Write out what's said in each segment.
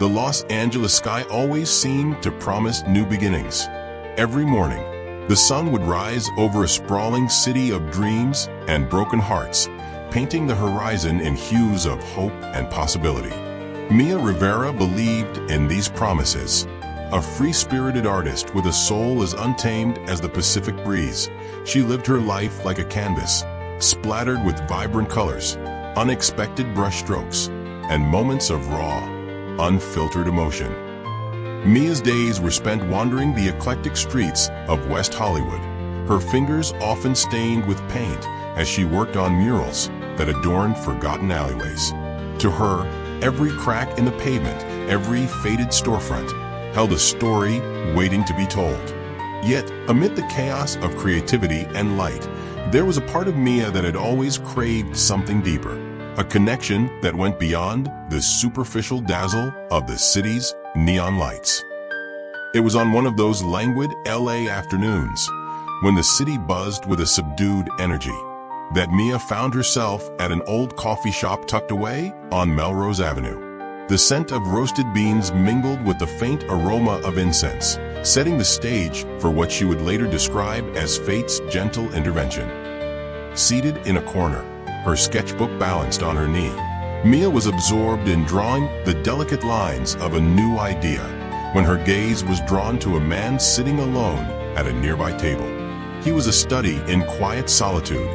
The Los Angeles sky always seemed to promise new beginnings. Every morning, the sun would rise over a sprawling city of dreams and broken hearts, painting the horizon in hues of hope and possibility. Mia Rivera believed in these promises. A free-spirited artist with a soul as untamed as the Pacific breeze, she lived her life like a canvas, splattered with vibrant colors, unexpected brushstrokes, and moments of raw, unfiltered emotion. Mia's days were spent wandering the eclectic streets of West Hollywood, her fingers often stained with paint as she worked on murals that adorned forgotten alleyways. To her, every crack in the pavement, every faded storefront, held a story waiting to be told. Yet, amid the chaos of creativity and light, there was a part of Mia that had always craved something deeper, a connection that went beyond the superficial dazzle of the city's neon lights. It was on one of those languid LA afternoons, when the city buzzed with a subdued energy, that Mia found herself at an old coffee shop tucked away on Melrose Avenue. The scent of roasted beans mingled with the faint aroma of incense, setting the stage for what she would later describe as fate's gentle intervention. Seated in a corner, her sketchbook balanced on her knee, Mia was absorbed in drawing the delicate lines of a new idea when her gaze was drawn to a man sitting alone at a nearby table. He was a study in quiet solitude,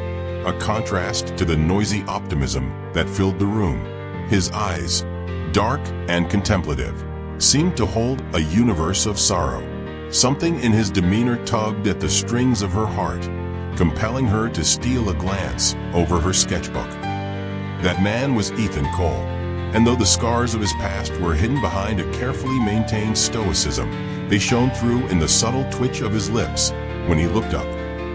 a contrast to the noisy optimism that filled the room. His eyes, dark and contemplative, seemed to hold a universe of sorrow. Something in his demeanor tugged at the strings of her heart, compelling her to steal a glance over her sketchbook. That man was Ethan Cole, and though the scars of his past were hidden behind a carefully maintained stoicism, they shone through in the subtle twitch of his lips when he looked up,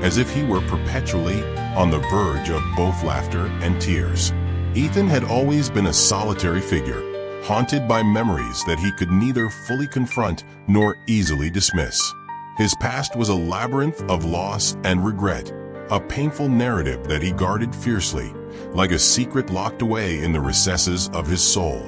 as if he were perpetually on the verge of both laughter and tears. Ethan had always been a solitary figure, haunted by memories that he could neither fully confront nor easily dismiss. His past was a labyrinth of loss and regret, a painful narrative that he guarded fiercely, like a secret locked away in the recesses of his soul.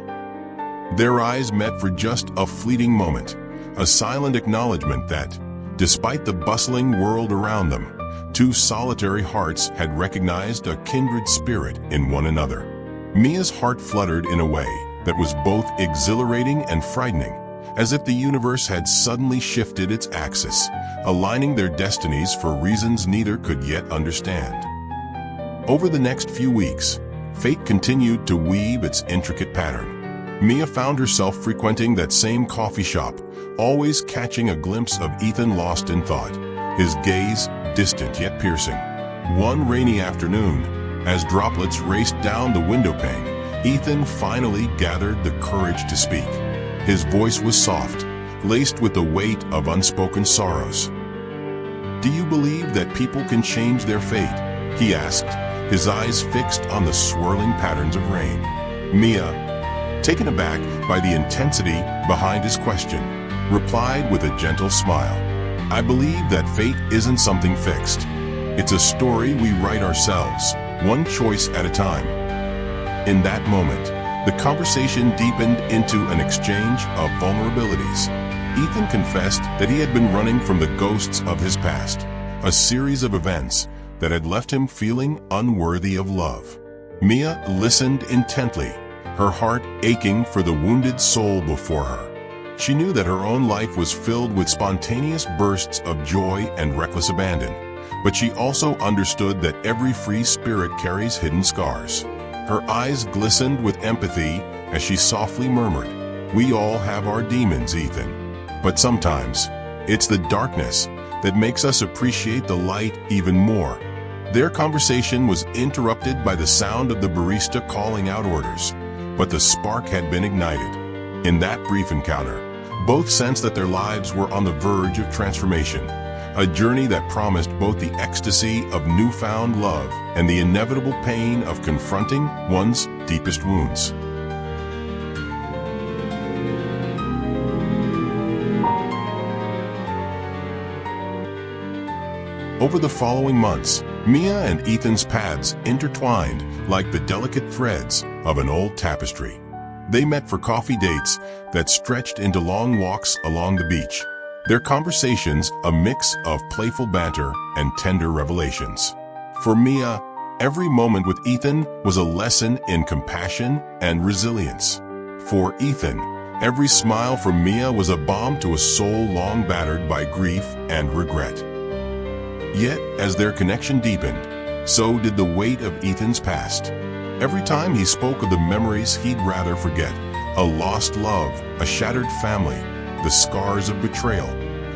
Their eyes met for just a fleeting moment, a silent acknowledgement that, despite the bustling world around them, two solitary hearts had recognized a kindred spirit in one another. Mia's heart fluttered in a way that was both exhilarating and frightening, as if the universe had suddenly shifted its axis, aligning their destinies for reasons neither could yet understand. Over the next few weeks, fate continued to weave its intricate pattern. Mia found herself frequenting that same coffee shop, always catching a glimpse of Ethan lost in thought, his gaze distant yet piercing. One rainy afternoon, as droplets raced down the window pane, Ethan finally gathered the courage to speak. His voice was soft, laced with the weight of unspoken sorrows. "Do you believe that people can change their fate?" he asked, his eyes fixed on the swirling patterns of rain. Mia, taken aback by the intensity behind his question, replied with a gentle smile, "I believe that fate isn't something fixed. It's a story we write ourselves, one choice at a time." In that moment, the conversation deepened into an exchange of vulnerabilities. Ethan confessed that he had been running from the ghosts of his past, a series of events that had left him feeling unworthy of love. Mia listened intently, her heart aching for the wounded soul before her. She knew that her own life was filled with spontaneous bursts of joy and reckless abandon, but she also understood that every free spirit carries hidden scars. Her eyes glistened with empathy as she softly murmured, "We all have our demons, Ethan. But sometimes, it's the darkness that makes us appreciate the light even more." Their conversation was interrupted by the sound of the barista calling out orders, but the spark had been ignited. In that brief encounter, both sensed that their lives were on the verge of transformation, a journey that promised both the ecstasy of newfound love and the inevitable pain of confronting one's deepest wounds. Over the following months, Mia and Ethan's paths intertwined like the delicate threads of an old tapestry. They met for coffee dates that stretched into long walks along the beach. Their conversations a mix of playful banter and tender revelations. For Mia, every moment with Ethan was a lesson in compassion and resilience. For Ethan, every smile from Mia was a balm to a soul long battered by grief and regret. Yet, as their connection deepened, so did the weight of Ethan's past. Every time he spoke of the memories he'd rather forget, a lost love, a shattered family, the scars of betrayal,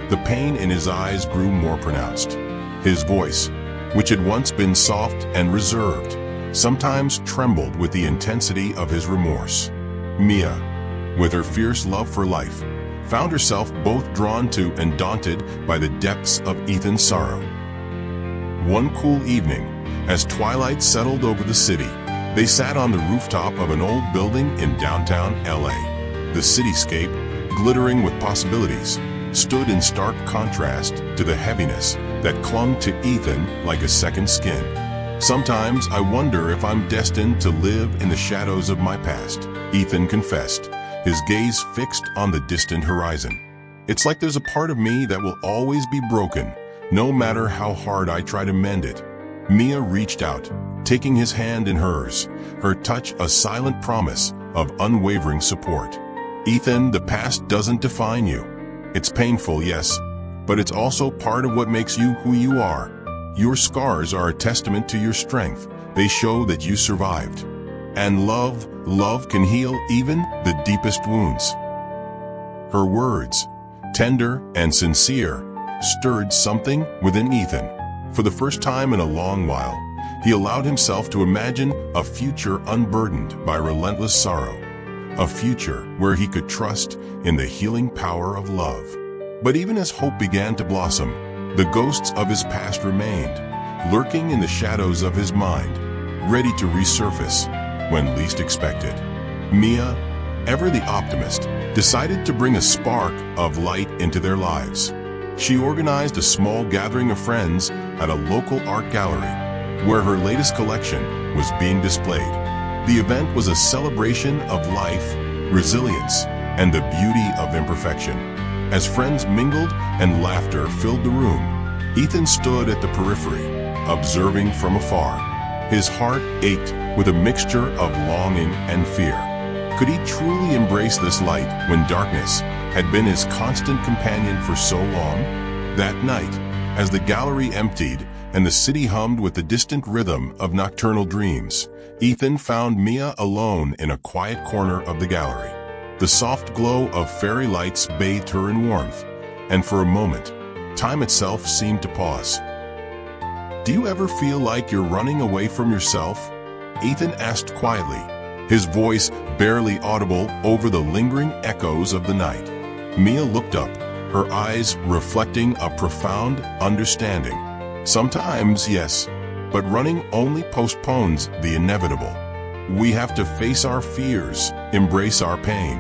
the pain in his eyes grew more pronounced. His voice, which had once been soft and reserved, sometimes trembled with the intensity of his remorse. Mia, with her fierce love for life, found herself both drawn to and daunted by the depths of Ethan's sorrow. One cool evening, as twilight settled over the city, they sat on the rooftop of an old building in downtown LA. The cityscape, glittering with possibilities, stood in stark contrast to the heaviness that clung to Ethan like a second skin. Sometimes I wonder if I'm destined to live in the shadows of my past, Ethan confessed, his gaze fixed on the distant horizon. It's like there's a part of me that will always be broken, no matter how hard I try to mend it. Mia reached out, taking his hand in hers, her touch a silent promise of unwavering support. Ethan, the past doesn't define you. It's painful, yes, but it's also part of what makes you who you are. Your scars are a testament to your strength. They show that you survived. And love can heal even the deepest wounds. Her words, tender and sincere, stirred something within Ethan. For the first time in a long while, he allowed himself to imagine a future unburdened by relentless sorrow. A future where he could trust in the healing power of love. But even as hope began to blossom, the ghosts of his past remained, lurking in the shadows of his mind, ready to resurface when least expected. Mia, ever the optimist, decided to bring a spark of light into their lives. She organized a small gathering of friends at a local art gallery, where her latest collection was being displayed. The event was a celebration of life, resilience, and the beauty of imperfection. As friends mingled and laughter filled the room, Ethan stood at the periphery, observing from afar. His heart ached with a mixture of longing and fear. Could he truly embrace this light when darkness had been his constant companion for so long? That night, as the gallery emptied and the city hummed with the distant rhythm of nocturnal dreams, Ethan found Mia alone in a quiet corner of the gallery. The soft glow of fairy lights bathed her in warmth, and for a moment, time itself seemed to pause. "Do you ever feel like you're running away from yourself?" Ethan asked quietly, his voice barely audible over the lingering echoes of the night. Mia looked up, her eyes reflecting a profound understanding. "Sometimes, yes, but running only postpones the inevitable. We have to face our fears, embrace our pain,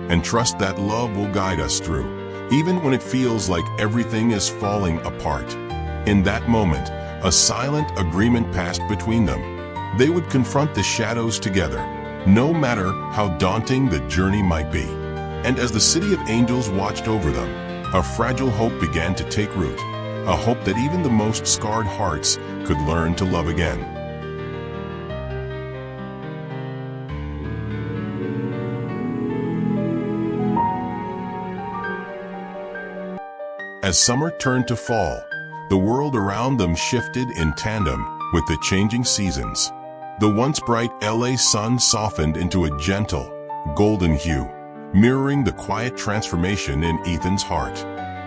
and trust that love will guide us through, even when it feels like everything is falling apart." In that moment, a silent agreement passed between them. They would confront the shadows together, no matter how daunting the journey might be. And as the city of angels watched over them, a fragile hope began to take root, a hope that even the most scarred hearts could learn to love again. As summer turned to fall, the world around them shifted in tandem with the changing seasons. The once bright LA sun softened into a gentle, golden hue, mirroring the quiet transformation in Ethan's heart.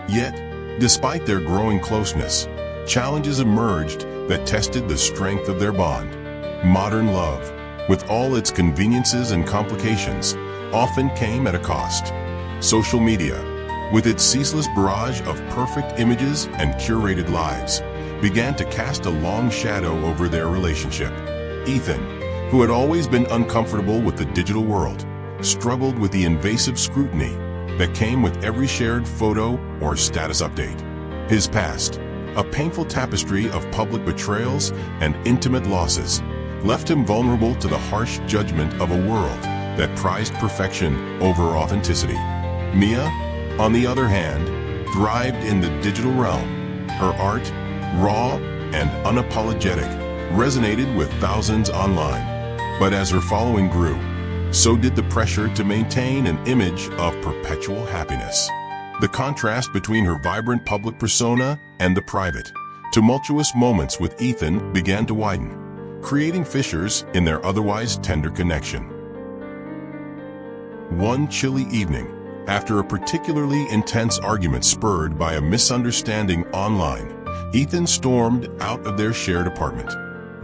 Yet, despite their growing closeness, challenges emerged that tested the strength of their bond. Modern love, with all its conveniences and complications, often came at a cost. Social media, with its ceaseless barrage of perfect images and curated lives, began to cast a long shadow over their relationship. Ethan, who had always been uncomfortable with the digital world, struggled with the invasive scrutiny that came with every shared photo or status update. His past, a painful tapestry of public betrayals and intimate losses, left him vulnerable to the harsh judgment of a world that prized perfection over authenticity. Mia, on the other hand, thrived in the digital realm. Her art, raw and unapologetic, resonated with thousands online. But as her following grew, so did the pressure to maintain an image of perpetual happiness. The contrast between her vibrant public persona and the private, tumultuous moments with Ethan began to widen, creating fissures in their otherwise tender connection. One chilly evening, after a particularly intense argument spurred by a misunderstanding online, Ethan stormed out of their shared apartment.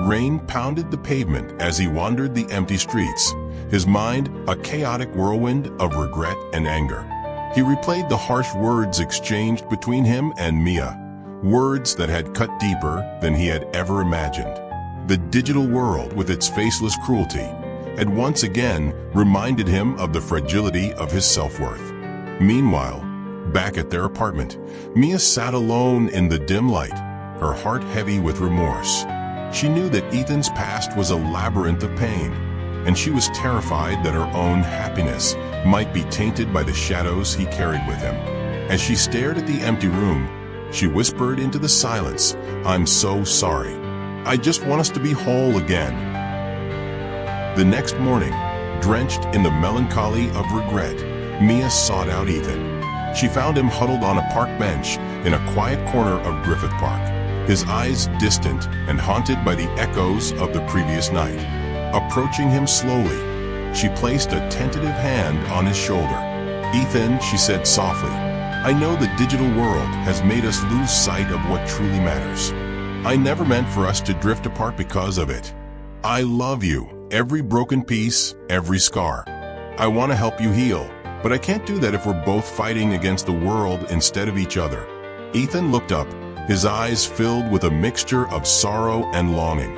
Rain pounded the pavement as he wandered the empty streets, his mind a chaotic whirlwind of regret and anger. He replayed the harsh words exchanged between him and Mia, words that had cut deeper than he had ever imagined. The digital world, with its faceless cruelty, had once again reminded him of the fragility of his self-worth. Meanwhile, back at their apartment, Mia sat alone in the dim light, her heart heavy with remorse. She knew that Ethan's past was a labyrinth of pain, and she was terrified that her own happiness might be tainted by the shadows he carried with him. As she stared at the empty room, she whispered into the silence, "I'm so sorry. I just want us to be whole again." The next morning, drenched in the melancholy of regret, Mia sought out Ethan. She found him huddled on a park bench in a quiet corner of Griffith Park, his eyes distant and haunted by the echoes of the previous night. Approaching him slowly, she placed a tentative hand on his shoulder. "Ethan," she said softly, "I know the digital world has made us lose sight of what truly matters. I never meant for us to drift apart because of it. I love you, every broken piece, every scar. I want to help you heal, but I can't do that if we're both fighting against the world instead of each other." Ethan looked up, his eyes filled with a mixture of sorrow and longing.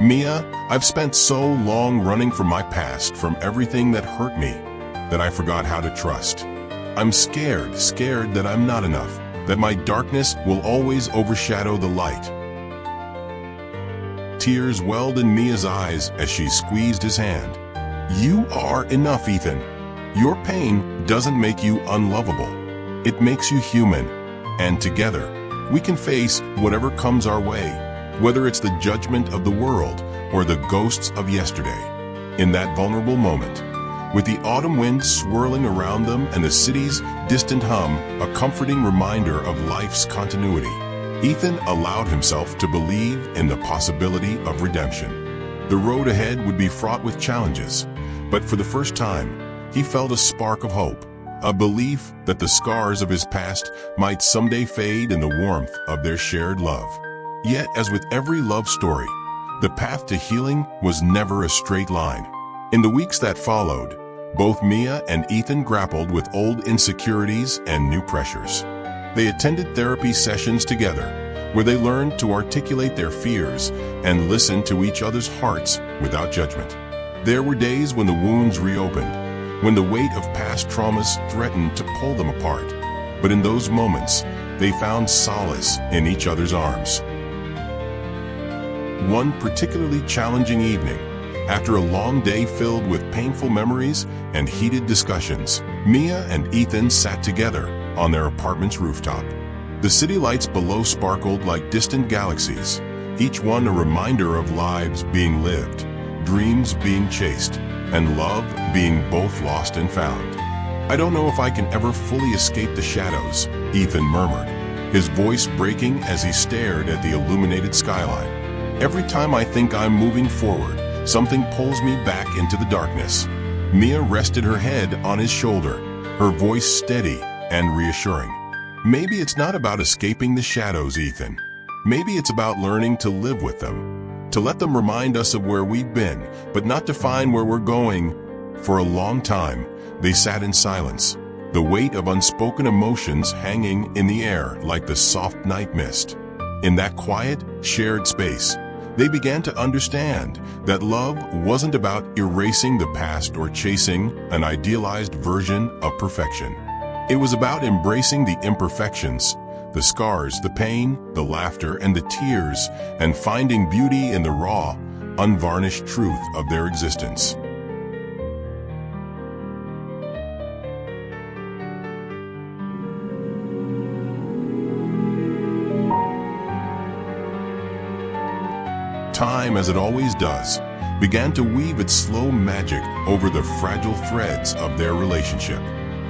"Mia, I've spent so long running from my past, from everything that hurt me, that I forgot how to trust. I'm scared that I'm not enough, that my darkness will always overshadow the light." Tears welled in Mia's eyes as she squeezed his hand. "You are enough, Ethan. Your pain doesn't make you unlovable. It makes you human. And together, we can face whatever comes our way, whether it's the judgment of the world or the ghosts of yesterday." In that vulnerable moment, with the autumn wind swirling around them and the city's distant hum a comforting reminder of life's continuity, Ethan allowed himself to believe in the possibility of redemption. The road ahead would be fraught with challenges, but for the first time, he felt a spark of hope, a belief that the scars of his past might someday fade in the warmth of their shared love. Yet, as with every love story, the path to healing was never a straight line. In the weeks that followed, both Mia and Ethan grappled with old insecurities and new pressures. They attended therapy sessions together, where they learned to articulate their fears and listen to each other's hearts without judgment. There were days when the wounds reopened, when the weight of past traumas threatened to pull them apart. But in those moments, they found solace in each other's arms. One particularly challenging evening, after a long day filled with painful memories and heated discussions, Mia and Ethan sat together on their apartment's rooftop. The city lights below sparkled like distant galaxies, each one a reminder of lives being lived, dreams being chased, and love being both lost and found. "I don't know if I can ever fully escape the shadows," Ethan murmured, his voice breaking as he stared at the illuminated skyline. "Every time I think I'm moving forward, something pulls me back into the darkness." Mia rested her head on his shoulder, her voice steady and reassuring. "Maybe it's not about escaping the shadows, Ethan. Maybe it's about learning to live with them, to let them remind us of where we've been, but not define where we're going." For a long time, they sat in silence, the weight of unspoken emotions hanging in the air like the soft night mist. In that quiet, shared space, they began to understand that love wasn't about erasing the past or chasing an idealized version of perfection. It was about embracing the imperfections, the scars, the pain, the laughter, and the tears, and finding beauty in the raw, unvarnished truth of their existence. time, as it always does, began to weave its slow magic over the fragile threads of their relationship.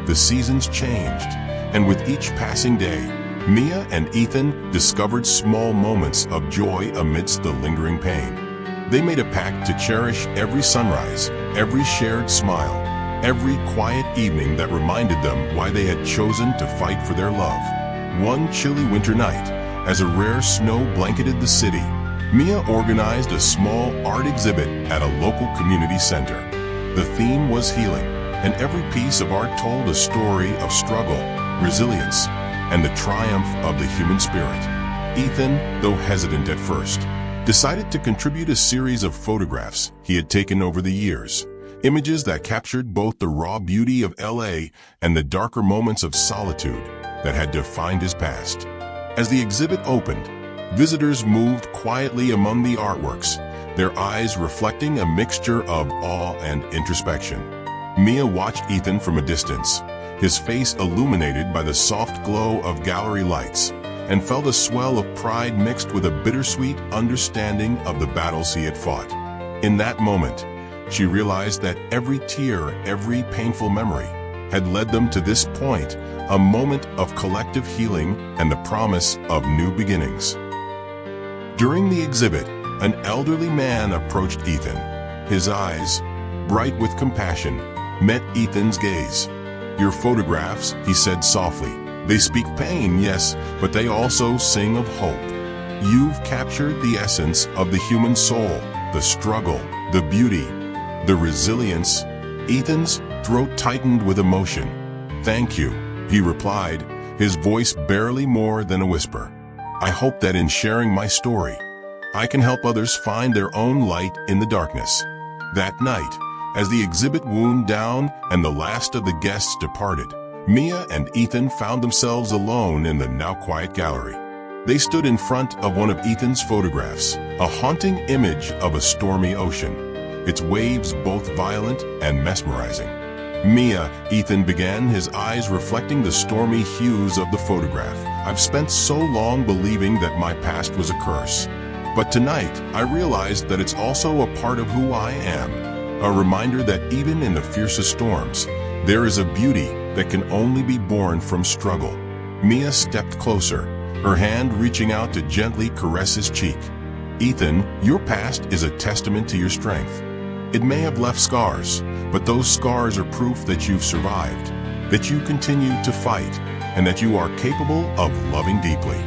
The seasons changed, and with each passing day, Mia and Ethan discovered small moments of joy amidst the lingering pain. They made a pact to cherish every sunrise, every shared smile, every quiet evening that reminded them why they had chosen to fight for their love. One chilly winter night, as a rare snow blanketed the city, Mia organized a small art exhibit at a local community center. The theme was healing, and every piece of art told a story of struggle, resilience, and the triumph of the human spirit. Ethan, though hesitant at first, decided to contribute a series of photographs he had taken over the years, images that captured both the raw beauty of LA and the darker moments of solitude that had defined his past. As the exhibit opened, visitors moved quietly among the artworks, their eyes reflecting a mixture of awe and introspection. Mia watched Ethan from a distance, his face illuminated by the soft glow of gallery lights, and felt a swell of pride mixed with a bittersweet understanding of the battles he had fought. In that moment, she realized that every tear, every painful memory, had led them to this point, a moment of collective healing and the promise of new beginnings. During the exhibit, an elderly man approached Ethan. His eyes, bright with compassion, met Ethan's gaze. "Your photographs," he said softly, "they speak pain, yes, but they also sing of hope. You've captured the essence of the human soul, the struggle, the beauty, the resilience." Ethan's throat tightened with emotion. "Thank you," he replied, his voice barely more than a whisper. "I hope that in sharing my story, I can help others find their own light in the darkness." That night, as the exhibit wound down and the last of the guests departed, Mia and Ethan found themselves alone in the now quiet gallery. They stood in front of one of Ethan's photographs, a haunting image of a stormy ocean, its waves both violent and mesmerizing. "Mia," Ethan began, his eyes reflecting the stormy hues of the photograph, "I've spent so long believing that my past was a curse. But tonight, I realized that it's also a part of who I am, a reminder that even in the fiercest storms, there is a beauty that can only be born from struggle." Mia stepped closer, her hand reaching out to gently caress his cheek. "Ethan, your past is a testament to your strength. It may have left scars, but those scars are proof that you've survived, that you continue to fight, and that you are capable of loving deeply.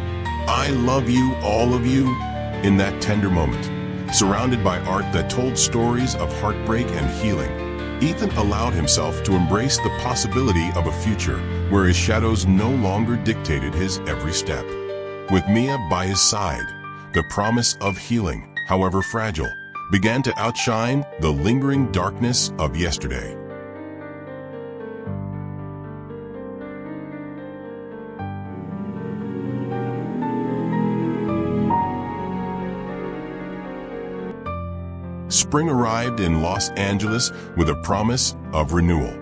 I love you, all of you." In that tender moment, surrounded by art that told stories of heartbreak and healing, Ethan allowed himself to embrace the possibility of a future where his shadows no longer dictated his every step. With Mia by his side, the promise of healing, however fragile, began to outshine the lingering darkness of yesterday. Spring arrived in Los Angeles with a promise of renewal.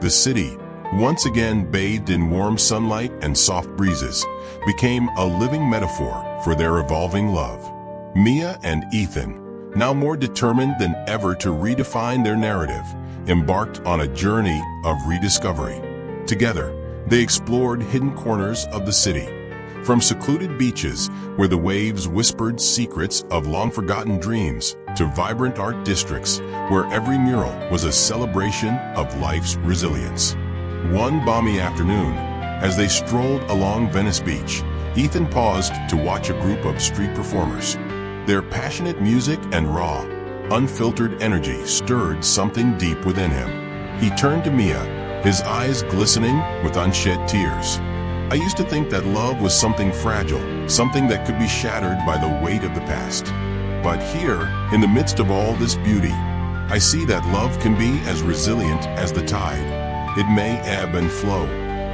The city, once again bathed in warm sunlight and soft breezes, became a living metaphor for their evolving love. Mia and Ethan, now more determined than ever to redefine their narrative, embarked on a journey of rediscovery. Together, they explored hidden corners of the city, from secluded beaches where the waves whispered secrets of long-forgotten dreams, to vibrant art districts where every mural was a celebration of life's resilience. One balmy afternoon, as they strolled along Venice Beach, Ethan paused to watch a group of street performers. Their passionate music and raw, unfiltered energy stirred something deep within him. He turned to Mia, his eyes glistening with unshed tears. "I used to think that love was something fragile, something that could be shattered by the weight of the past. But here, in the midst of all this beauty, I see that love can be as resilient as the tide. It may ebb and flow,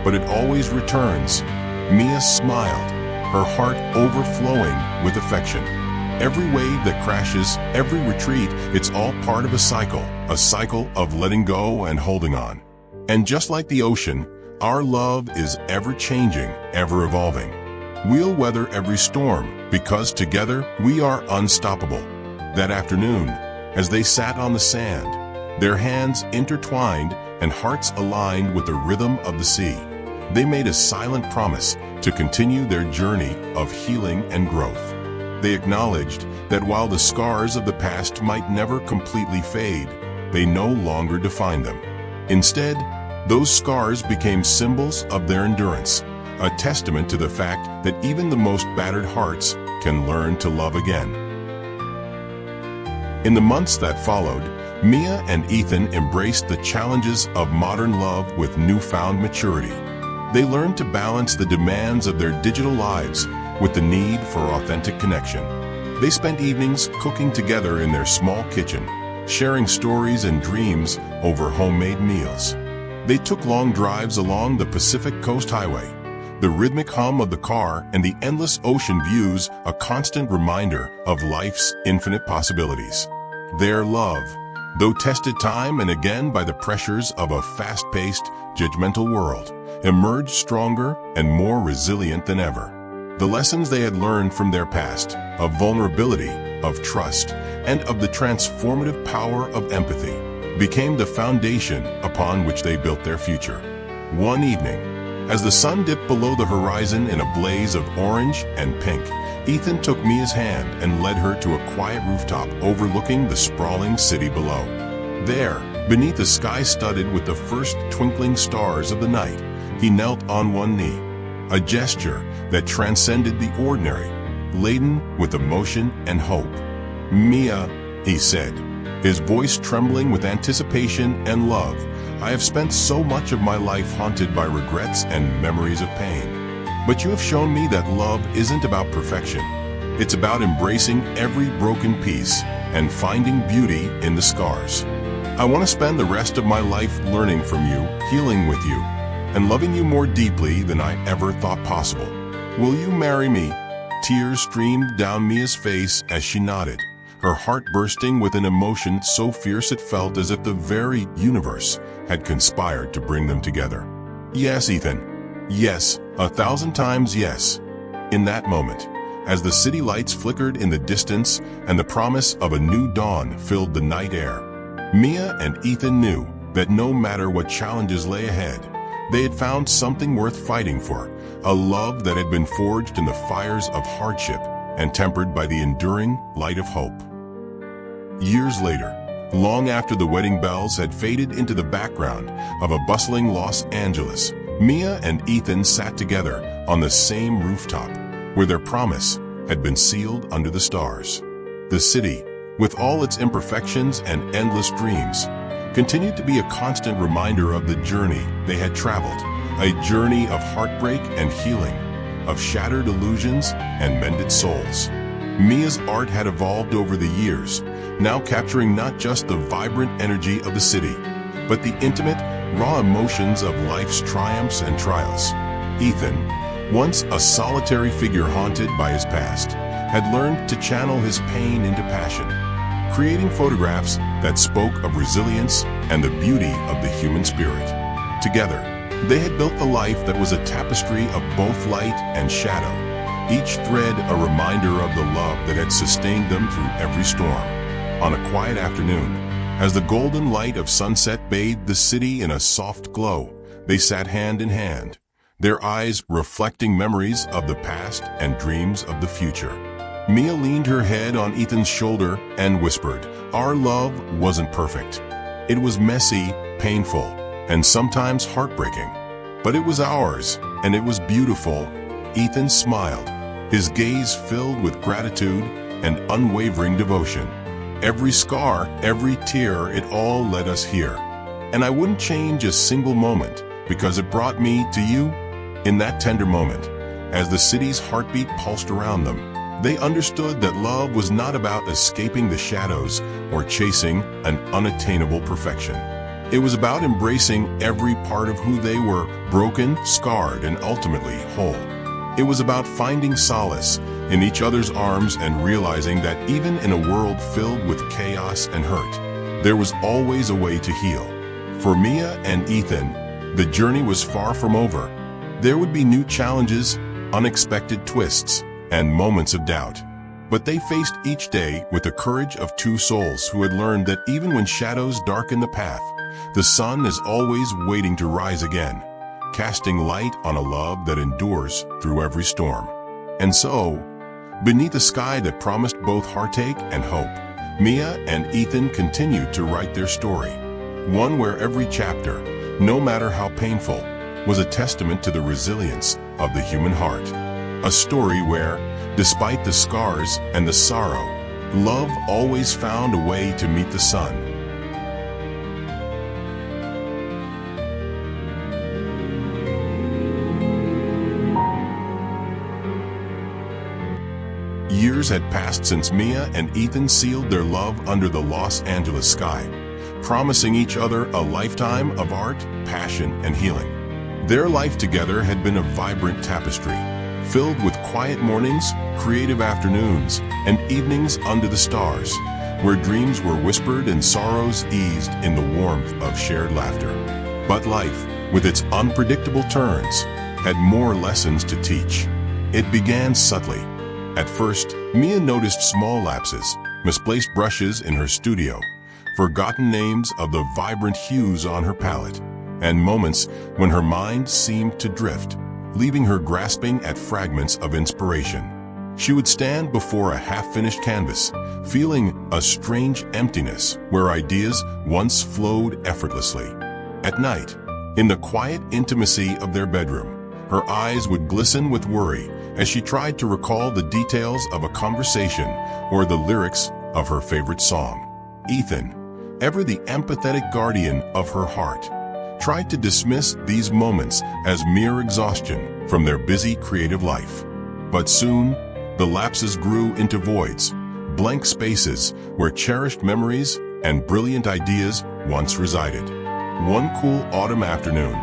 but it always returns." Mia smiled, her heart overflowing with affection. Every wave that crashes, every retreat, it's all part of a cycle of letting go and holding on. And just like the ocean, our love is ever-changing, ever-evolving. We'll weather every storm, because together we are unstoppable. That afternoon, as they sat on the sand, their hands intertwined and hearts aligned with the rhythm of the sea, they made a silent promise to continue their journey of healing and growth. They acknowledged that while the scars of the past might never completely fade, they no longer defined them. Instead, those scars became symbols of their endurance, a testament to the fact that even the most battered hearts can learn to love again. In the months that followed, Mia and Ethan embraced the challenges of modern love with newfound maturity. They learned to balance the demands of their digital lives with the need for authentic connection. They spent evenings cooking together in their small kitchen, sharing stories and dreams over homemade meals. They took long drives along the Pacific Coast Highway, the rhythmic hum of the car and the endless ocean views a constant reminder of life's infinite possibilities. Their love, though tested time and again by the pressures of a fast-paced, judgmental world, emerged stronger and more resilient than ever. The lessons they had learned from their past, of vulnerability, of trust, and of the transformative power of empathy, became the foundation upon which they built their future. One evening, as the sun dipped below the horizon in a blaze of orange and pink, Ethan took Mia's hand and led her to a quiet rooftop overlooking the sprawling city below. There, beneath a sky studded with the first twinkling stars of the night, he knelt on one knee, a gesture that transcended the ordinary, laden with emotion and hope. "Mia," he said, his voice trembling with anticipation and love, "I have spent so much of my life haunted by regrets and memories of pain. But you have shown me that love isn't about perfection. It's about embracing every broken piece and finding beauty in the scars. I want to spend the rest of my life learning from you, healing with you, and loving you more deeply than I ever thought possible. Will you marry me?" Tears streamed down Mia's face as she nodded, her heart bursting with an emotion so fierce it felt as if the very universe had conspired to bring them together. "Yes, Ethan. Yes, 1,000 times yes." In that moment, as the city lights flickered in the distance and the promise of a new dawn filled the night air, Mia and Ethan knew that no matter what challenges lay ahead, they had found something worth fighting for, a love that had been forged in the fires of hardship and tempered by the enduring light of hope. Years later, long after the wedding bells had faded into the background of a bustling Los Angeles, Mia and Ethan sat together on the same rooftop, where their promise had been sealed under the stars. The city, with all its imperfections and endless dreams, continued to be a constant reminder of the journey they had traveled, a journey of heartbreak and healing, of shattered illusions and mended souls. Mia's art had evolved over the years, now capturing not just the vibrant energy of the city, but the intimate, raw emotions of life's triumphs and trials. Ethan, once a solitary figure haunted by his past, had learned to channel his pain into passion, creating photographs that spoke of resilience and the beauty of the human spirit. Together, they had built a life that was a tapestry of both light and shadow, each thread a reminder of the love that had sustained them through every storm. On a quiet afternoon, as the golden light of sunset bathed the city in a soft glow, they sat hand in hand, their eyes reflecting memories of the past and dreams of the future. Mia leaned her head on Ethan's shoulder and whispered, "Our love wasn't perfect. It was messy, painful, and sometimes heartbreaking. But it was ours, and it was beautiful." Ethan smiled, his gaze filled with gratitude and unwavering devotion. "Every scar, every tear, it all led us here. And I wouldn't change a single moment because it brought me to you." In that tender moment, as the city's heartbeat pulsed around them, they understood that love was not about escaping the shadows or chasing an unattainable perfection. It was about embracing every part of who they were, broken, scarred, and ultimately whole. It was about finding solace in each other's arms and realizing that even in a world filled with chaos and hurt, there was always a way to heal. For Mia and Ethan, the journey was far from over. There would be new challenges, unexpected twists, and moments of doubt. But they faced each day with the courage of two souls who had learned that even when shadows darken the path, the sun is always waiting to rise again, casting light on a love that endures through every storm. And so, beneath a sky that promised both heartache and hope, Mia and Ethan continued to write their story. One where every chapter, no matter how painful, was a testament to the resilience of the human heart. A story where, despite the scars and the sorrow, love always found a way to meet the sun. Years had passed since Mia and Ethan sealed their love under the Los Angeles sky, promising each other a lifetime of art, passion, and healing. Their life together had been a vibrant tapestry, filled with quiet mornings, creative afternoons, and evenings under the stars, where dreams were whispered and sorrows eased in the warmth of shared laughter. But life, with its unpredictable turns, had more lessons to teach. It began subtly. At first, Mia noticed small lapses, misplaced brushes in her studio, forgotten names of the vibrant hues on her palette, and moments when her mind seemed to drift, leaving her grasping at fragments of inspiration. She would stand before a half-finished canvas, feeling a strange emptiness where ideas once flowed effortlessly. At night, in the quiet intimacy of their bedroom, her eyes would glisten with worry as she tried to recall the details of a conversation or the lyrics of her favorite song. Ethan, ever the empathetic guardian of her heart, tried to dismiss these moments as mere exhaustion from their busy creative life. But soon, the lapses grew into voids, blank spaces where cherished memories and brilliant ideas once resided. One cool autumn afternoon,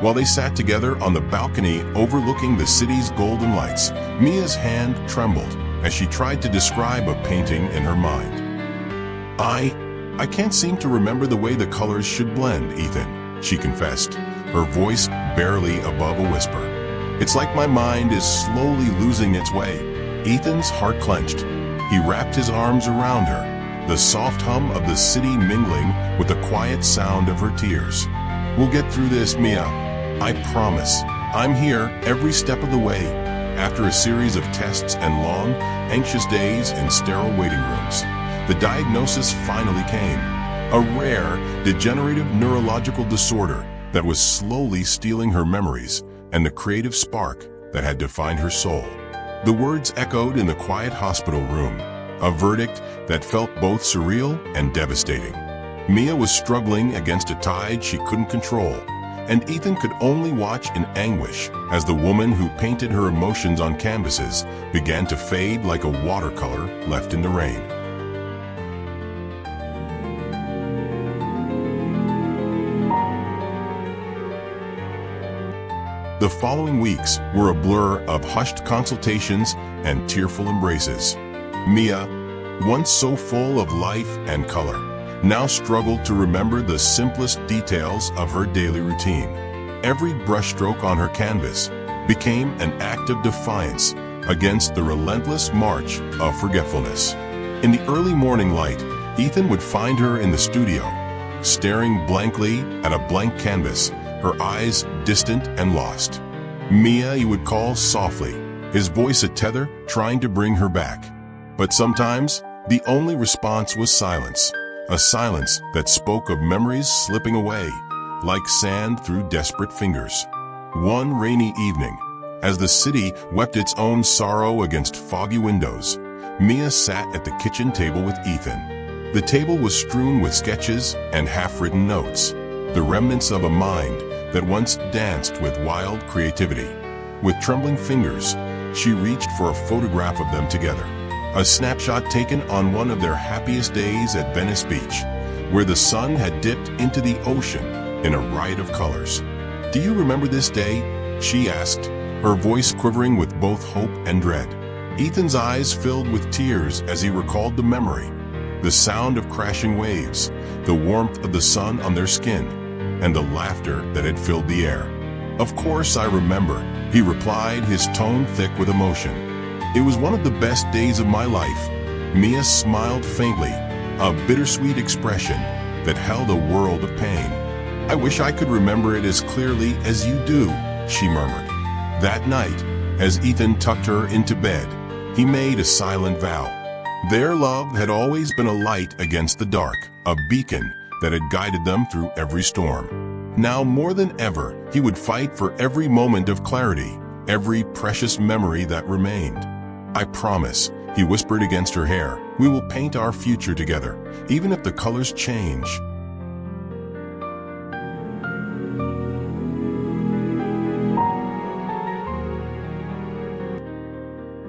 while they sat together on the balcony overlooking the city's golden lights, Mia's hand trembled as she tried to describe a painting in her mind. I can't seem to remember the way the colors should blend, Ethan, she confessed, her voice barely above a whisper. It's like my mind is slowly losing its way. Ethan's heart clenched. He wrapped his arms around her, the soft hum of the city mingling with the quiet sound of her tears. We'll get through this, Mia. I promise. I'm here every step of the way. After a series of tests and long, anxious days in sterile waiting rooms, the diagnosis finally came. A rare, degenerative neurological disorder that was slowly stealing her memories and the creative spark that had defined her soul. The words echoed in the quiet hospital room, a verdict that felt both surreal and devastating. Mia was struggling against a tide she couldn't control, and Ethan could only watch in anguish as the woman who painted her emotions on canvases began to fade like a watercolor left in the rain. The following weeks were a blur of hushed consultations and tearful embraces. Mia, once so full of life and color, now struggled to remember the simplest details of her daily routine. Every brushstroke on her canvas became an act of defiance against the relentless march of forgetfulness. In the early morning light, Ethan would find her in the studio, staring blankly at a blank canvas, her eyes distant and lost. Mia, he would call softly, his voice a tether trying to bring her back. But sometimes, the only response was silence, a silence that spoke of memories slipping away, like sand through desperate fingers. One rainy evening, as the city wept its own sorrow against foggy windows, Mia sat at the kitchen table with Ethan. The table was strewn with sketches and half-written notes, the remnants of a mind that once danced with wild creativity. With trembling fingers, she reached for a photograph of them together, a snapshot taken on one of their happiest days at Venice Beach, where the sun had dipped into the ocean in a riot of colors. "Do you remember this day?" she asked, her voice quivering with both hope and dread. Ethan's eyes filled with tears as he recalled the memory, the sound of crashing waves, the warmth of the sun on their skin, and the laughter that had filled the air. "Of course I remember," he replied, his tone thick with emotion. It was one of the best days of my life. Mia smiled faintly, a bittersweet expression that held a world of pain. I wish I could remember it as clearly as you do, she murmured. That night, as Ethan tucked her into bed, he made a silent vow. Their love had always been a light against the dark, a beacon that had guided them through every storm. Now more than ever, he would fight for every moment of clarity, every precious memory that remained. I promise, he whispered against her hair, we will paint our future together, even if the colors change.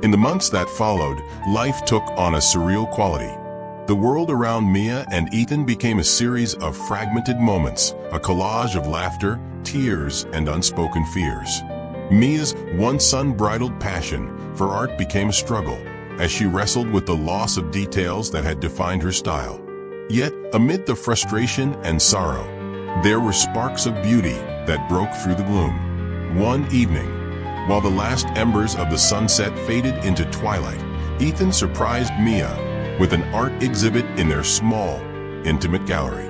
In the months that followed, life took on a surreal quality. The world around Mia and Ethan became a series of fragmented moments, a collage of laughter, tears, and unspoken fears. Mia's once unbridled passion for art became a struggle, as she wrestled with the loss of details that had defined her style. Yet, amid the frustration and sorrow, there were sparks of beauty that broke through the gloom. One evening, while the last embers of the sunset faded into twilight, Ethan surprised Mia with an art exhibit in their small, intimate gallery.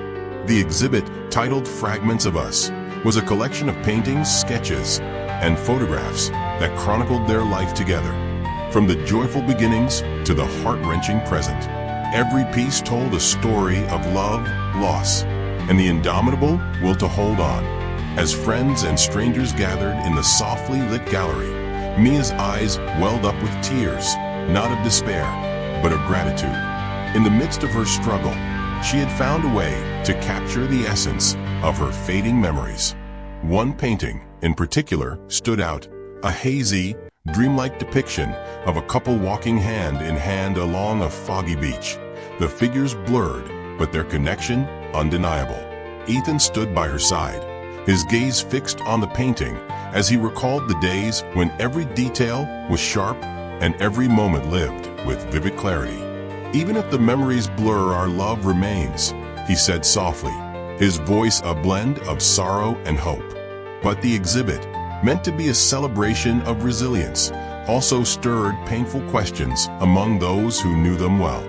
The exhibit, titled Fragments of Us, was a collection of paintings, sketches, and photographs that chronicled their life together. From the joyful beginnings to the heart-wrenching present, every piece told a story of love, loss, and the indomitable will to hold on. As friends and strangers gathered in the softly lit gallery, Mia's eyes welled up with tears, not of despair, but of gratitude. In the midst of her struggle, she had found a way to capture the essence of her fading memories. One painting, in particular, stood out, a hazy, dreamlike depiction of a couple walking hand in hand along a foggy beach. The figures blurred, but their connection undeniable. Ethan stood by her side, his gaze fixed on the painting as he recalled the days when every detail was sharp and every moment lived with vivid clarity. Even if the memories blur, our love remains, he said softly, his voice a blend of sorrow and hope. But the exhibit, meant to be a celebration of resilience, also stirred painful questions among those who knew them well.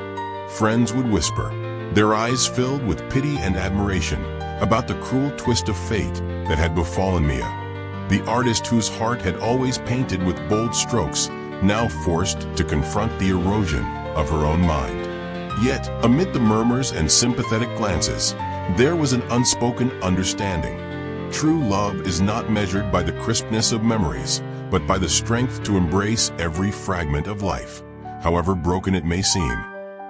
Friends would whisper, their eyes filled with pity and admiration, about the cruel twist of fate that had befallen Mia. The artist whose heart had always painted with bold strokes, now forced to confront the erosion of her own mind. Yet, amid the murmurs and sympathetic glances, there was an unspoken understanding. True love is not measured by the crispness of memories, but by the strength to embrace every fragment of life, however broken it may seem.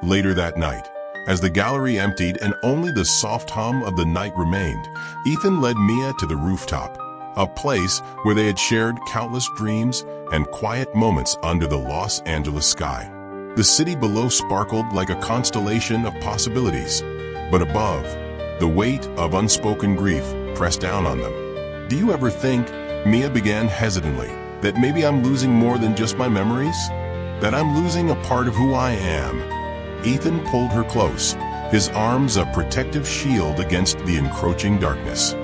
Later that night, as the gallery emptied and only the soft hum of the night remained, Ethan led Mia to the rooftop, a place where they had shared countless dreams and quiet moments under the Los Angeles sky. The city below sparkled like a constellation of possibilities, but above, the weight of unspoken grief pressed down on them. Do you ever think, Mia began hesitantly, that maybe I'm losing more than just my memories? That I'm losing a part of who I am? Ethan pulled her close, his arms a protective shield against the encroaching darkness.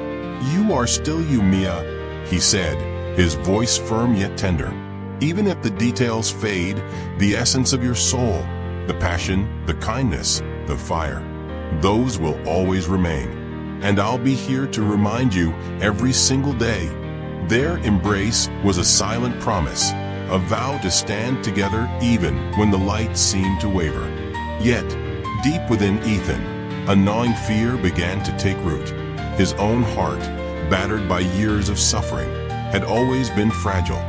You are still you, Mia, he said, his voice firm yet tender. Even if the details fade, the essence of your soul, the passion, the kindness, the fire, those will always remain. And I'll be here to remind you every single day. Their embrace was a silent promise, a vow to stand together even when the light seemed to waver. Yet, deep within Ethan, a gnawing fear began to take root. His own heart, battered by years of suffering, had always been fragile.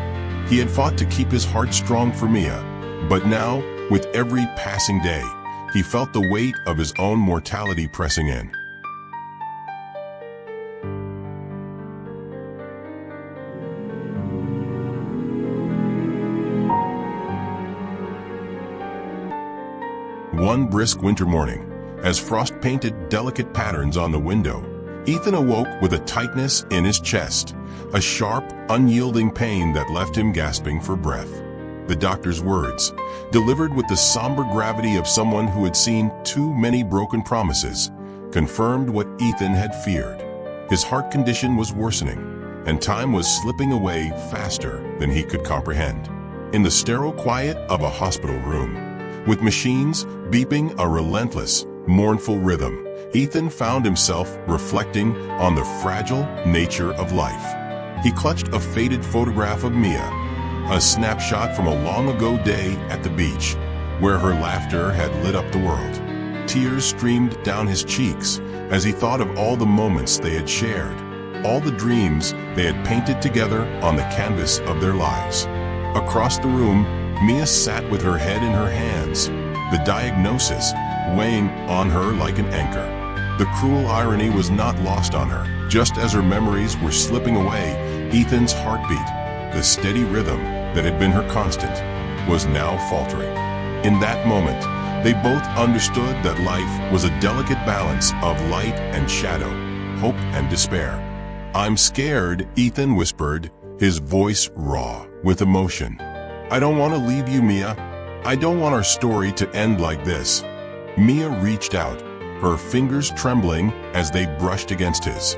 He had fought to keep his heart strong for Mia, but now, with every passing day, he felt the weight of his own mortality pressing in. One brisk winter morning, as frost painted delicate patterns on the window, Ethan awoke with a tightness in his chest, a sharp, unyielding pain that left him gasping for breath. The doctor's words, delivered with the somber gravity of someone who had seen too many broken promises, confirmed what Ethan had feared. His heart condition was worsening, and time was slipping away faster than he could comprehend. in the sterile quiet of a hospital room. With machines beeping a relentless, mournful rhythm, Ethan found himself reflecting on the fragile nature of life. He clutched a faded photograph of Mia, a snapshot from a long-ago day at the beach, where her laughter had lit up the world. Tears streamed down his cheeks as he thought of all the moments they had shared, all the dreams they had painted together on the canvas of their lives. Across the room, Mia sat with her head in her hands, the diagnosis weighing on her like an anchor. The cruel irony was not lost on her. Just as her memories were slipping away, Ethan's heartbeat, the steady rhythm that had been her constant, was now faltering. In that moment, they both understood that life was a delicate balance of light and shadow, hope and despair. "I'm scared," Ethan whispered, his voice raw with emotion. "I don't want to leave you, Mia. I don't want our story to end like this." Mia reached out, her fingers trembling as they brushed against his.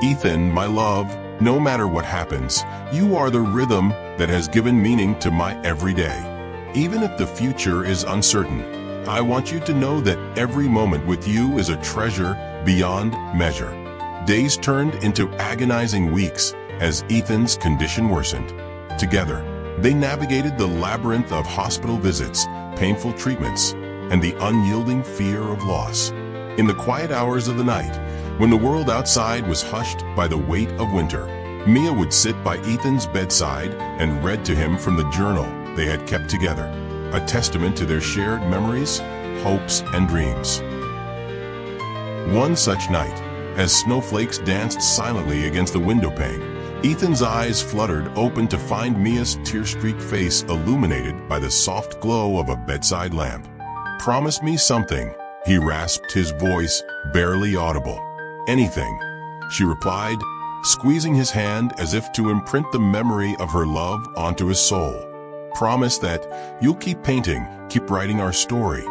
"Ethan, my love, no matter what happens, you are the rhythm that has given meaning to my everyday. Even if the future is uncertain, I want you to know that every moment with you is a treasure beyond measure." Days turned into agonizing weeks as Ethan's condition worsened. Together, they navigated the labyrinth of hospital visits, painful treatments, and the unyielding fear of loss. In the quiet hours of the night, when the world outside was hushed by the weight of winter, Mia would sit by Ethan's bedside and read to him from the journal they had kept together, a testament to their shared memories, hopes, and dreams. One such night, as snowflakes danced silently against the windowpane, Ethan's eyes fluttered open to find Mia's tear-streaked face illuminated by the soft glow of a bedside lamp. "Promise me something," he rasped, his voice barely audible. "Anything," she replied, squeezing his hand as if to imprint the memory of her love onto his soul. "Promise that you'll keep painting, keep writing our story,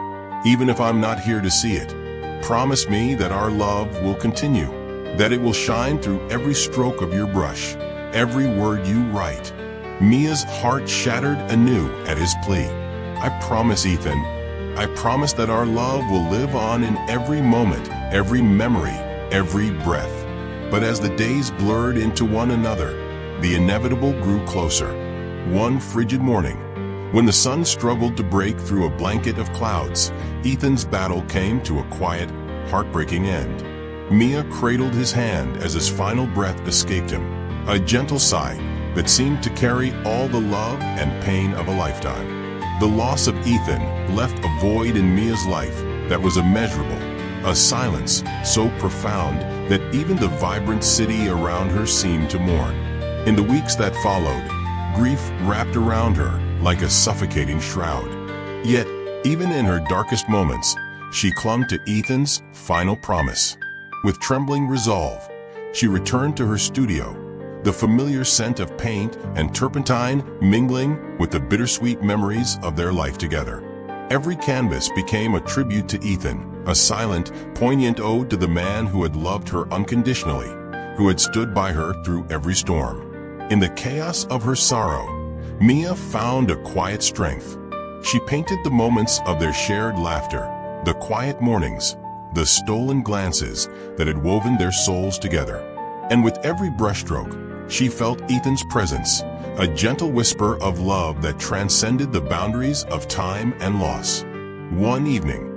even if I'm not here to see it. Promise me that our love will continue, that it will shine through every stroke of your brush, every word you write." Mia's heart shattered anew at his plea. "I promise, Ethan. I promise that our love will live on in every moment, every memory, every breath." But as the days blurred into one another, the inevitable grew closer. One frigid morning, when the sun struggled to break through a blanket of clouds, Ethan's battle came to a quiet, heartbreaking end. Mia cradled his hand as his final breath escaped him, a gentle sigh that seemed to carry all the love and pain of a lifetime. The loss of Ethan left a void in Mia's life that was immeasurable, a silence so profound that even the vibrant city around her seemed to mourn. In the weeks that followed, grief wrapped around her like a suffocating shroud. Yet, even in her darkest moments, she clung to Ethan's final promise. With trembling resolve, she returned to her studio, the familiar scent of paint and turpentine mingling with the bittersweet memories of their life together. Every canvas became a tribute to Ethan, a silent, poignant ode to the man who had loved her unconditionally, who had stood by her through every storm. In the chaos of her sorrow, Mia found a quiet strength. She painted the moments of their shared laughter, the quiet mornings, the stolen glances that had woven their souls together. And with every brushstroke, she felt Ethan's presence, a gentle whisper of love that transcended the boundaries of time and loss. One evening,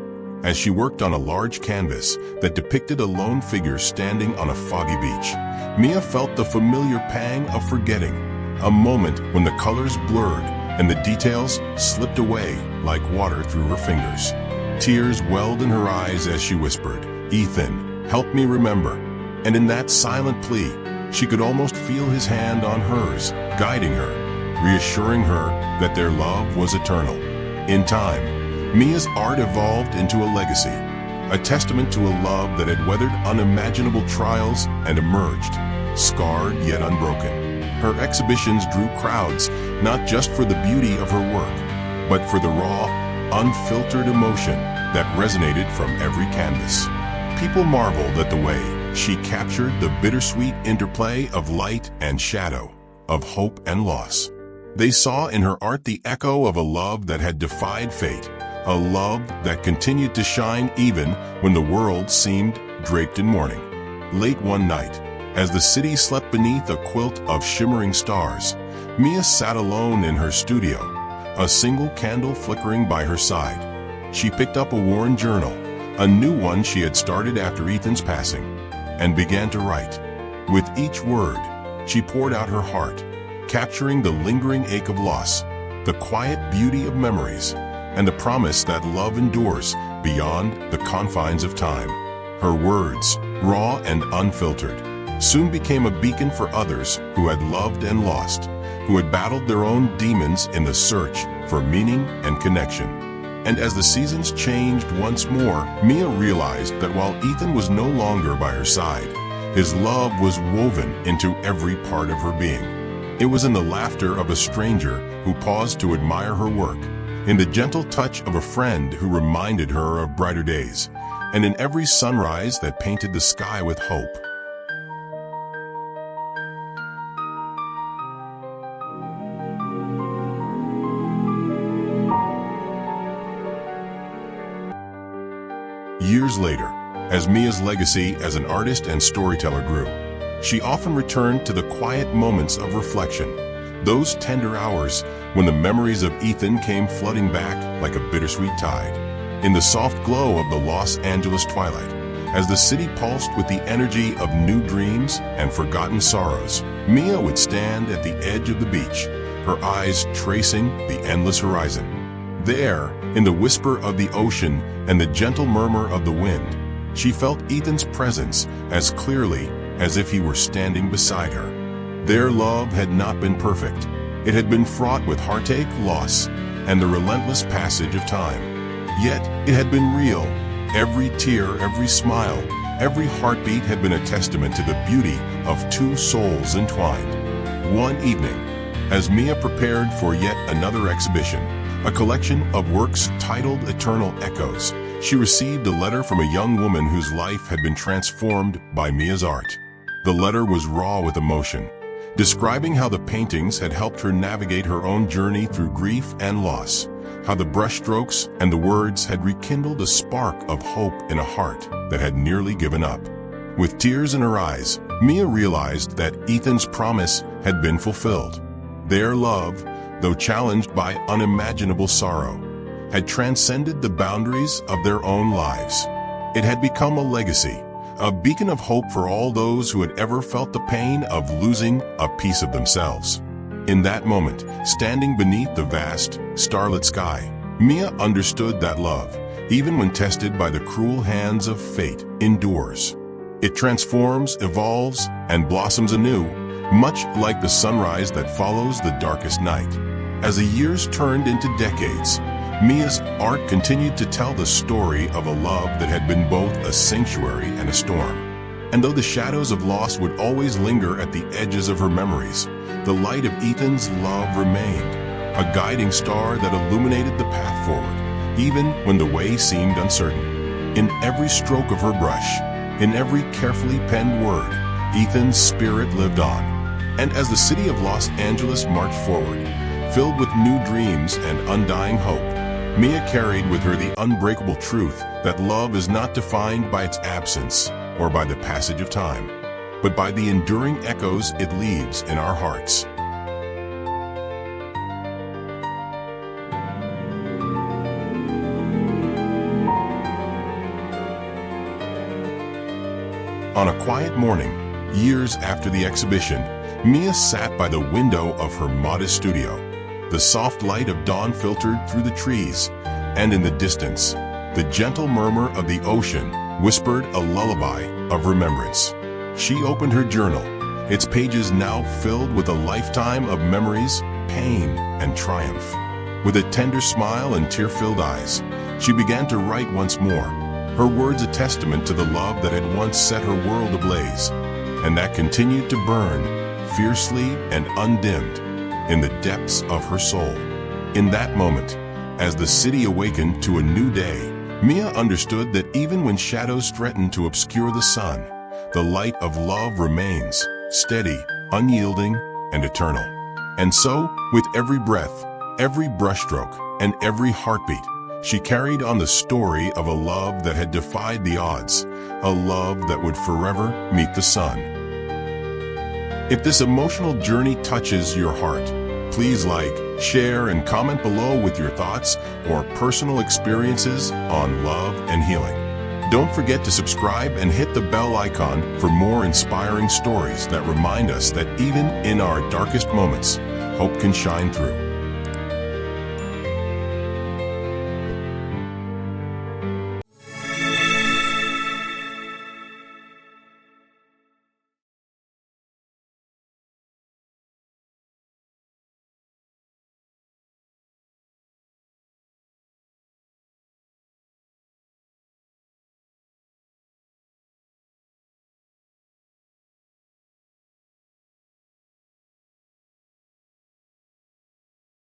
as she worked on a large canvas that depicted a lone figure standing on a foggy beach, Mia felt the familiar pang of forgetting, a moment when the colors blurred and the details slipped away like water through her fingers. Tears welled in her eyes as she whispered, "Ethan, help me remember." And in that silent plea, she could almost feel his hand on hers, guiding her, reassuring her that their love was eternal. In time, Mia's art evolved into a legacy, a testament to a love that had weathered unimaginable trials and emerged, scarred yet unbroken. Her exhibitions drew crowds not just for the beauty of her work, but for the raw, unfiltered emotion that resonated from every canvas. People marveled at the way she captured the bittersweet interplay of light and shadow, of hope and loss. They saw in her art the echo of a love that had defied fate, a love that continued to shine even when the world seemed draped in mourning. Late one night, as the city slept beneath a quilt of shimmering stars, Mia sat alone in her studio, a single candle flickering by her side. She picked up a worn journal, a new one she had started after Ethan's passing, and began to write. With each word, she poured out her heart, capturing the lingering ache of loss, the quiet beauty of memories, and the promise that love endures beyond the confines of time. Her words, raw and unfiltered, soon became a beacon for others who had loved and lost, who had battled their own demons in the search for meaning and connection. And as the seasons changed once more, Mia realized that while Ethan was no longer by her side, his love was woven into every part of her being. It was in the laughter of a stranger who paused to admire her work, in the gentle touch of a friend who reminded her of brighter days, and in every sunrise that painted the sky with hope. Years later, as Mia's legacy as an artist and storyteller grew, she often returned to the quiet moments of reflection, those tender hours when the memories of Ethan came flooding back like a bittersweet tide. In the soft glow of the Los Angeles twilight, as the city pulsed with the energy of new dreams and forgotten sorrows, Mia would stand at the edge of the beach, her eyes tracing the endless horizon. There, in the whisper of the ocean and the gentle murmur of the wind, she felt Ethan's presence as clearly as if he were standing beside her. Their love had not been perfect. It had been fraught with heartache, loss, and the relentless passage of time. Yet, it had been real. Every tear, every smile, every heartbeat had been a testament to the beauty of two souls entwined. One evening, as Mia prepared for yet another exhibition, a collection of works titled Eternal Echoes, she received a letter from a young woman whose life had been transformed by Mia's art. The letter was raw with emotion, describing how the paintings had helped her navigate her own journey through grief and loss, how the brushstrokes and the words had rekindled a spark of hope in a heart that had nearly given up. With tears in her eyes, Mia realized that Ethan's promise had been fulfilled. Their love, though challenged by unimaginable sorrow, had transcended the boundaries of their own lives. It had become a legacy, a beacon of hope for all those who had ever felt the pain of losing a piece of themselves. In that moment, standing beneath the vast, starlit sky, Mia understood that love, even when tested by the cruel hands of fate, endures. It transforms, evolves, and blossoms anew, much like the sunrise that follows the darkest night. As the years turned into decades, Mia's art continued to tell the story of a love that had been both a sanctuary and a storm. And though the shadows of loss would always linger at the edges of her memories, the light of Ethan's love remained, a guiding star that illuminated the path forward, even when the way seemed uncertain. In every stroke of her brush, in every carefully penned word, Ethan's spirit lived on. And as the city of Los Angeles marched forward, filled with new dreams and undying hope, Mia carried with her the unbreakable truth that love is not defined by its absence or by the passage of time, but by the enduring echoes it leaves in our hearts. On a quiet morning, years after the exhibition, Mia sat by the window of her modest studio. The soft light of dawn filtered through the trees, and in the distance, the gentle murmur of the ocean whispered a lullaby of remembrance. She opened her journal, its pages now filled with a lifetime of memories, pain, and triumph. With a tender smile and tear-filled eyes, she began to write once more, her words a testament to the love that had once set her world ablaze, and that continued to burn, fiercely and undimmed, in the depths of her soul. In that moment, as the city awakened to a new day, Mia understood that even when shadows threaten to obscure the sun, the light of love remains, steady, unyielding, and eternal. And so, with every breath, every brushstroke, and every heartbeat, she carried on the story of a love that had defied the odds, a love that would forever meet the sun. If this emotional journey touches your heart, please like, share, and comment below with your thoughts or personal experiences on love and healing. Don't forget to subscribe and hit the bell icon for more inspiring stories that remind us that even in our darkest moments, hope can shine through.